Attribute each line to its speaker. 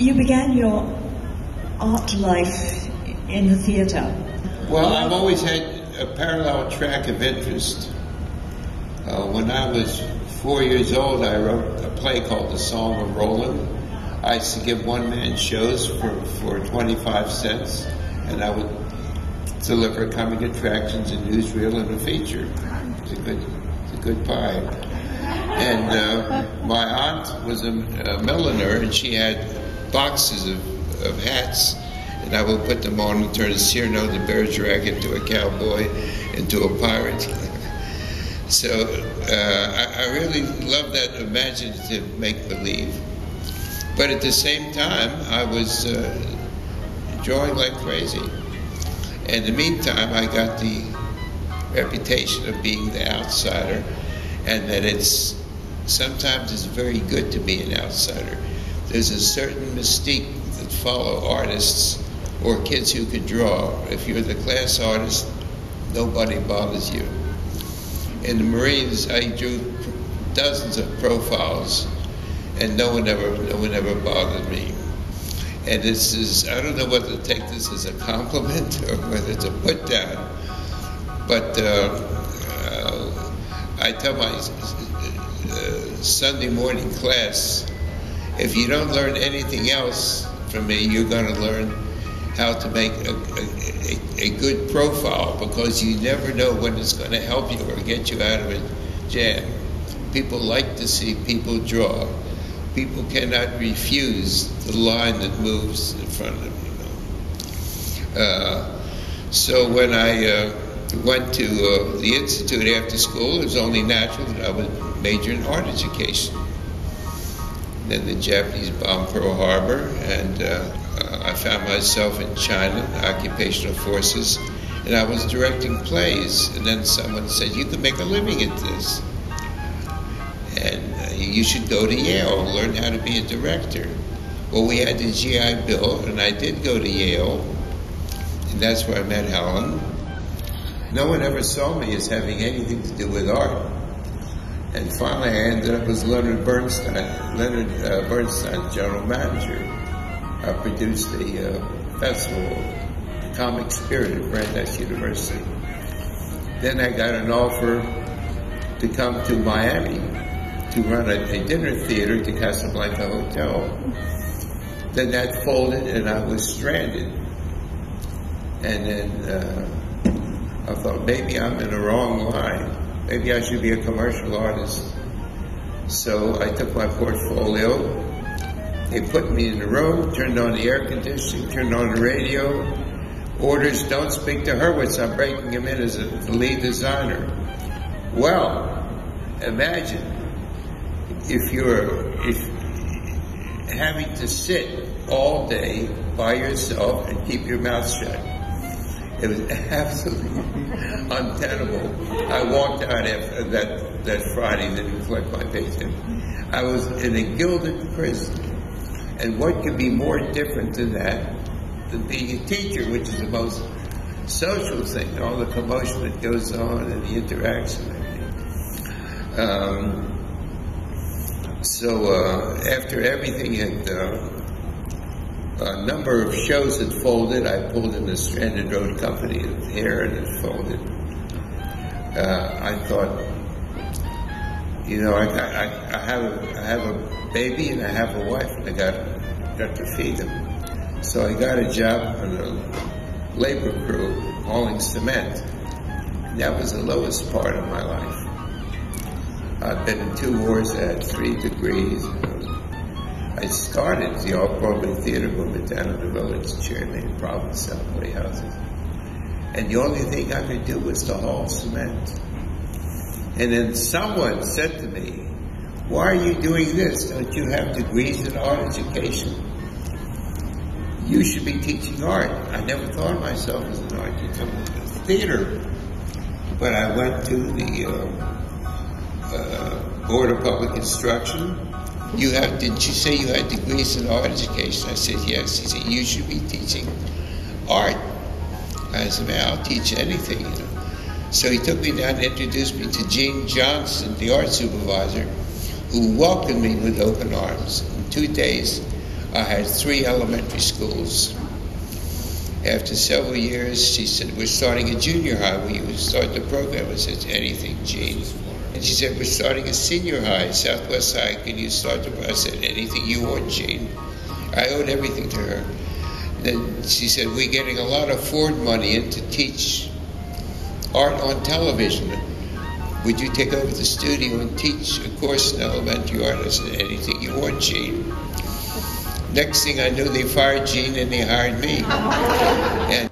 Speaker 1: You began your art life in the theatre.
Speaker 2: Well, I've always had a parallel track of interest. When I was 4 years old, I wrote a play called The Song of Roland. I used to give one-man shows for 25 cents, and I would deliver comic attractions, a newsreel, and a feature. It's a good pie. And my aunt was a milliner, and she had boxes of hats, and I would put them on and turn a Cyrano de Bergerac into a cowboy, into a pirate. So I really love that imaginative make-believe. But at the same time, I was drawing like crazy. In the meantime, I got the reputation of being the outsider, and that sometimes it's very good to be an outsider. There's a certain mystique that follow artists or kids who can draw. If you're the class artist, nobody bothers you. In the Marines, I drew dozens of profiles, and no one ever bothered me. And this is, I don't know whether to take this as a compliment or whether it's a put down, but I tell my Sunday morning class, if you don't learn anything else from me, you're going to learn how to make a good profile, because you never know when it's going to help you or get you out of a jam. People like to see people draw. People cannot refuse the line that moves in front of them. So when I went to the Institute after school, it was only natural that I would major in art education. Then the Japanese bombed Pearl Harbor, and I found myself in China, occupational forces, and I was directing plays. And then someone said, "You can make a living at this, and you should go to Yale and learn how to be a director." Well, we had the GI Bill, and I did go to Yale, and that's where I met Helen. No one ever saw me as having anything to do with art. And finally, I ended up as Leonard Bernstein, general manager. I produced the festival, Comic Spirit at Brandeis University. Then I got an offer to come to Miami to run a dinner theater at the Casablanca Hotel. Then that folded, and I was stranded. And then I thought, maybe I'm in the wrong line. Maybe I should be a commercial artist. So I took my portfolio. They put me in the room, turned on the air conditioning, turned on the radio. Orders, don't speak to Hurwitz. I'm breaking him in as the lead designer. Well, imagine if having to sit all day by yourself and keep your mouth shut. It was absolutely untenable. I walked out after that Friday, didn't reflect my paycheck. I was in a gilded prison. And what could be more different than that than being a teacher, which is the most social thing, all the commotion that goes on and the interaction and everything. So after everything had, a number of shows had folded, I pulled in the Stranded Road Company of hair, and it folded. I thought, you know, I have a baby and I have a wife, and I got to feed them. So I got a job on a labor crew hauling cement. And that was the lowest part of my life. I've been in 2 wars, I had 3 degrees. I started the off-Broadway theater movement down in the village, chairman, province, halfway houses. And the only thing I could do was to haul cement. And then someone said to me, "Why are you doing this? Don't you have degrees in art education? You should be teaching art." I never thought of myself as an art teacher, theater. But I went to the Board of Public Instruction. Did you say you had degrees in art education? I said, yes. He said, you should be teaching art. I said, man, I'll teach anything, you know. So he took me down and introduced me to Gene Johnson, the art supervisor, who welcomed me with open arms. In 2 days, I had 3 elementary schools. After several years, she said, we're starting a junior high. Will you start the program? I said, anything, Gene. And she said, we're starting a senior high, Southwest High. Can you start the program? I said, anything you want, Gene. I owed everything to her. Then she said, we're getting a lot of Ford money in to teach art on television. Would you take over the studio and teach a course in elementary art? I said, anything you want, Gene. Next thing I knew, they fired Gene and they hired me. And